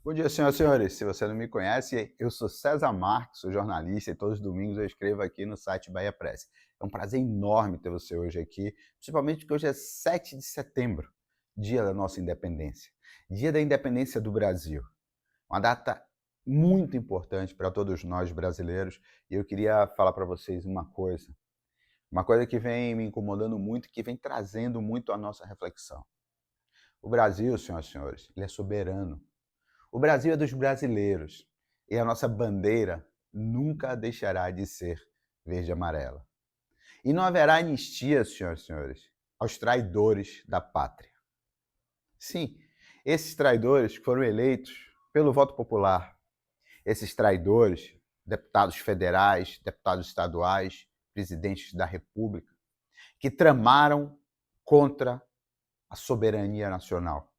Bom dia, senhoras e senhores. Se você não me conhece, eu sou César Marques, sou jornalista e todos os domingos eu escrevo aqui no site Bahia Press. É um prazer enorme ter você hoje aqui, principalmente porque hoje é 7 de setembro, dia da nossa independência, dia da independência do Brasil. Uma data muito importante para todos nós brasileiros e eu queria falar para vocês uma coisa que vem me incomodando muito, que vem trazendo muito a nossa reflexão. O Brasil, senhoras e senhores, ele é soberano. O Brasil é dos brasileiros e a nossa bandeira nunca deixará de ser verde e amarela. E não haverá anistia, senhoras e senhores, aos traidores da pátria. Sim, esses traidores que foram eleitos pelo voto popular, esses traidores, deputados federais, deputados estaduais, presidentes da República, que tramaram contra a soberania nacional.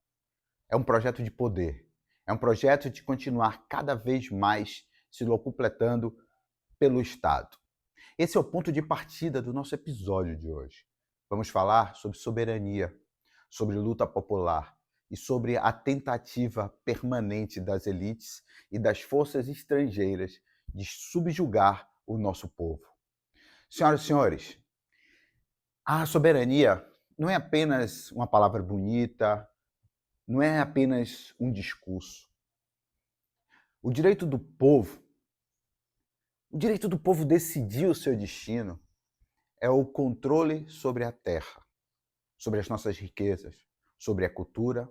É um projeto de poder. É um projeto de continuar cada vez mais se locupletando pelo Estado. Esse é o ponto de partida do nosso episódio de hoje. Vamos falar sobre soberania, sobre luta popular e sobre a tentativa permanente das elites e das forças estrangeiras de subjugar o nosso povo. Senhoras e senhores, a soberania não é apenas uma palavra bonita, não é apenas um discurso. O direito do povo, o direito do povo decidir o seu destino é o controle sobre a terra, sobre as nossas riquezas, sobre a cultura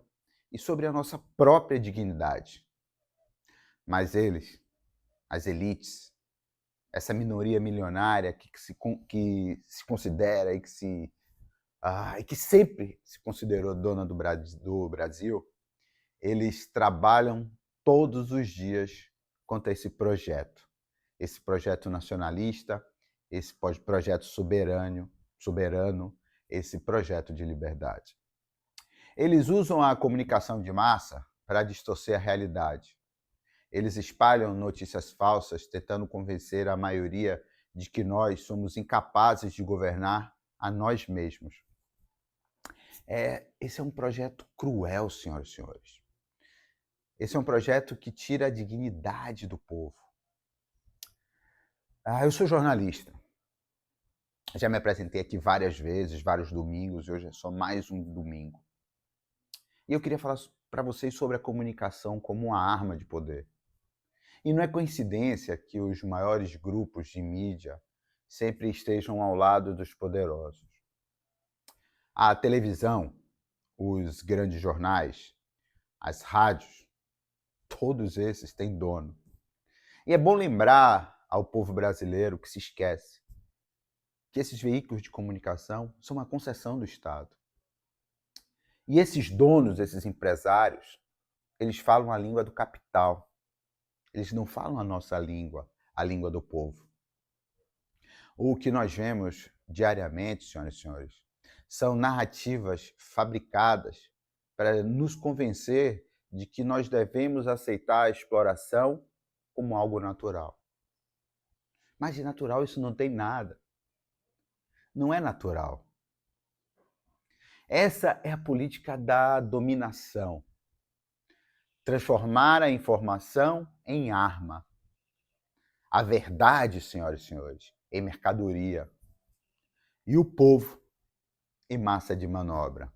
e sobre a nossa própria dignidade. Mas eles, as elites, essa minoria milionária que se considera e que sempre se considerou dona do Brasil, eles trabalham todos os dias contra esse projeto nacionalista, esse projeto soberano, esse projeto de liberdade. Eles usam a comunicação de massa para distorcer a realidade. Eles espalham notícias falsas, tentando convencer a maioria de que nós somos incapazes de governar a nós mesmos. Esse é um projeto cruel, senhoras e senhores. Esse é um projeto que tira a dignidade do povo. Eu sou jornalista. Já me apresentei aqui várias vezes, vários domingos, e hoje é só mais um domingo. E eu queria falar para vocês sobre a comunicação como uma arma de poder. E não é coincidência que os maiores grupos de mídia sempre estejam ao lado dos poderosos. A televisão, os grandes jornais, as rádios, todos esses têm dono. E é bom lembrar ao povo brasileiro que se esquece que esses veículos de comunicação são uma concessão do Estado. E esses donos, esses empresários, eles falam a língua do capital. Eles não falam a nossa língua, a língua do povo. O que nós vemos diariamente, senhoras e senhores, são narrativas fabricadas para nos convencer de que nós devemos aceitar a exploração como algo natural. Mas de natural isso não tem nada. Não é natural. Essa é a política da dominação. Transformar a informação em arma. A verdade, senhoras e senhores, em mercadoria. E o povo em massa de manobra.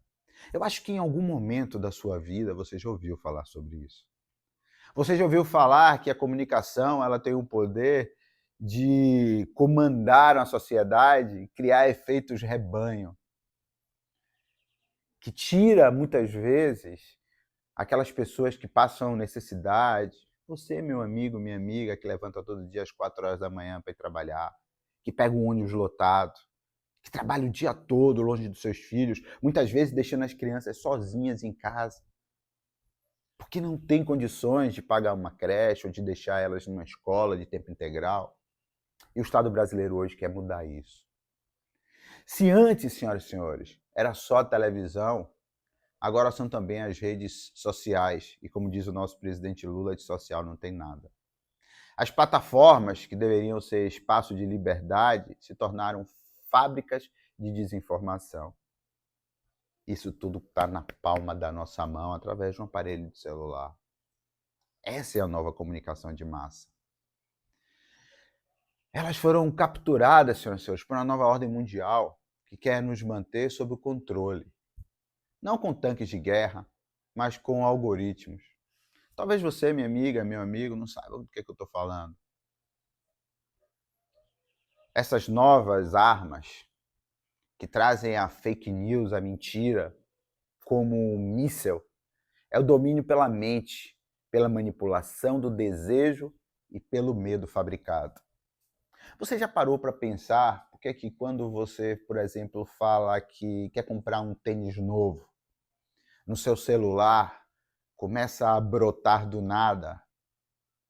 Eu acho que em algum momento da sua vida você já ouviu falar sobre isso. Você já ouviu falar que a comunicação ela tem o poder de comandar a sociedade e criar efeitos rebanho, que tira muitas vezes aquelas pessoas que passam necessidade. Você, meu amigo, minha amiga, que levanta todo dia às 4 horas da manhã para ir trabalhar, que pega um ônibus lotado, que trabalha o dia todo longe dos seus filhos, muitas vezes deixando as crianças sozinhas em casa, porque não tem condições de pagar uma creche ou de deixar elas numa escola de tempo integral. E o Estado brasileiro hoje quer mudar isso. Se antes, senhoras e senhores, era só a televisão, agora são também as redes sociais. E como diz o nosso presidente Lula, de social não tem nada. As plataformas, que deveriam ser espaço de liberdade, se tornaram fábricas de desinformação. Isso tudo está na palma da nossa mão, através de um aparelho de celular. Essa é a nova comunicação de massa. Elas foram capturadas, senhoras e senhores, por uma nova ordem mundial que quer nos manter sob o controle. Não com tanques de guerra, mas com algoritmos. Talvez você, minha amiga, meu amigo, não saiba do que eu estou falando. Essas novas armas que trazem a fake news, a mentira, como um míssel, é o domínio pela mente, pela manipulação do desejo e pelo medo fabricado. Você já parou para pensar por que é que quando você, por exemplo, fala que quer comprar um tênis novo, no seu celular começa a brotar do nada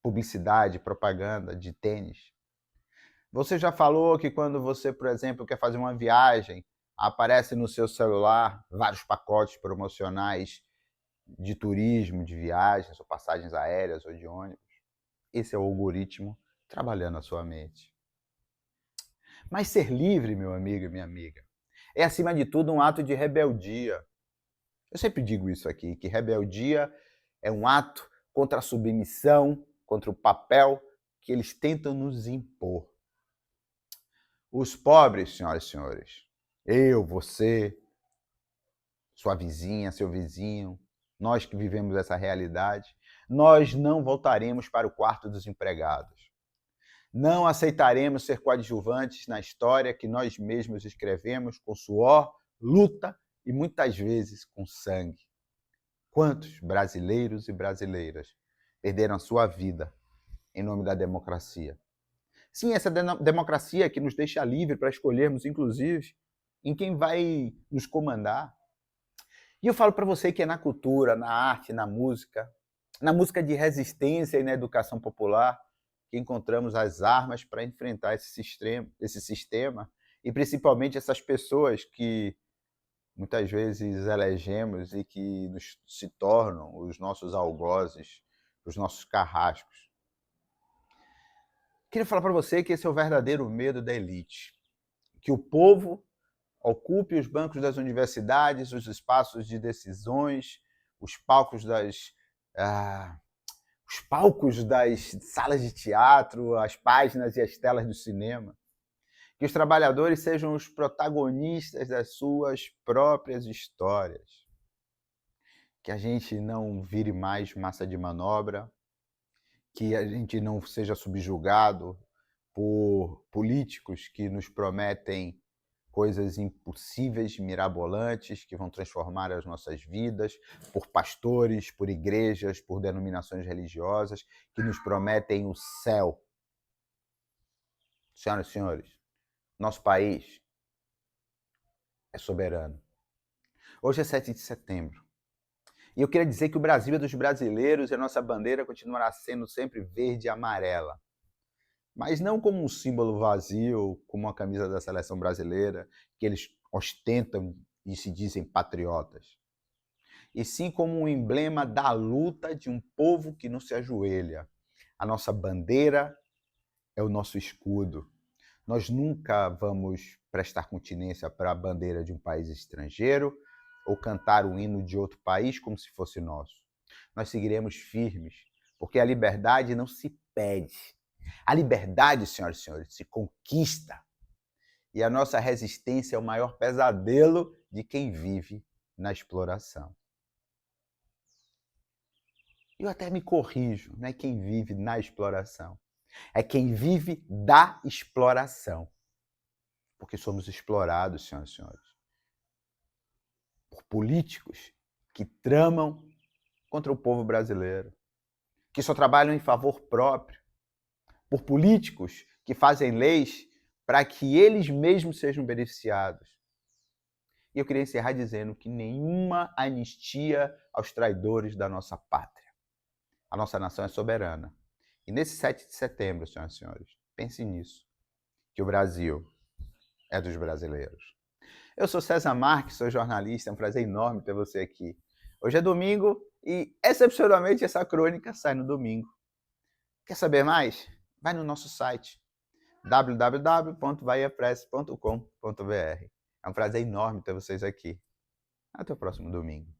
publicidade, propaganda de tênis? Você já falou que quando você, por exemplo, quer fazer uma viagem, aparece no seu celular vários pacotes promocionais de turismo, de viagens, ou passagens aéreas ou de ônibus? Esse é o algoritmo trabalhando a sua mente. Mas ser livre, meu amigo e minha amiga, é acima de tudo um ato de rebeldia. Eu sempre digo isso aqui, que rebeldia é um ato contra a submissão, contra o papel que eles tentam nos impor. Os pobres, senhoras e senhores, eu, você, sua vizinha, seu vizinho, nós que vivemos essa realidade, nós não voltaremos para o quarto dos empregados. Não aceitaremos ser coadjuvantes na história que nós mesmos escrevemos com suor, luta e muitas vezes com sangue. Quantos brasileiros e brasileiras perderam a sua vida em nome da democracia? Sim, essa democracia que nos deixa livre para escolhermos, inclusive, em quem vai nos comandar. E eu falo para você que é na cultura, na arte, na música de resistência e na educação popular, que encontramos as armas para enfrentar esse sistema e principalmente essas pessoas que muitas vezes elegemos e que se tornam os nossos algozes, os nossos carrascos. Queria falar para você que esse é o verdadeiro medo da elite, que o povo ocupe os bancos das universidades, os espaços de decisões, os palcos os palcos das salas de teatro, as páginas e as telas do cinema. Que os trabalhadores sejam os protagonistas das suas próprias histórias. Que a gente não vire mais massa de manobra, que a gente não seja subjugado por políticos que nos prometem coisas impossíveis, mirabolantes, que vão transformar as nossas vidas, por pastores, por igrejas, por denominações religiosas, que nos prometem o céu. Senhoras e senhores, nosso país é soberano. Hoje é 7 de setembro. E eu queria dizer que o Brasil é dos brasileiros e a nossa bandeira continuará sendo sempre verde e amarela. Mas não como um símbolo vazio, como uma camisa da seleção brasileira, que eles ostentam e se dizem patriotas. E sim como um emblema da luta de um povo que não se ajoelha. A nossa bandeira é o nosso escudo. Nós nunca vamos prestar continência para a bandeira de um país estrangeiro ou cantar o hino de outro país como se fosse nosso. Nós seguiremos firmes, porque a liberdade não se pede. A liberdade, senhoras e senhores, se conquista. E a nossa resistência é o maior pesadelo de quem vive na exploração. Eu até me corrijo, não é quem vive na exploração. É quem vive da exploração. Porque somos explorados, senhoras e senhores, por políticos que tramam contra o povo brasileiro, que só trabalham em favor próprio, por políticos que fazem leis para que eles mesmos sejam beneficiados. E eu queria encerrar dizendo que nenhuma anistia aos traidores da nossa pátria. A nossa nação é soberana. E nesse 7 de setembro, senhoras e senhores, pense nisso, que o Brasil é dos brasileiros. Eu sou César Marques, sou jornalista, é um prazer enorme ter você aqui. Hoje é domingo e, excepcionalmente, essa crônica sai no domingo. Quer saber mais? Vai no nosso site www.bahiapress.com.br. É um prazer enorme ter vocês aqui. Até o próximo domingo.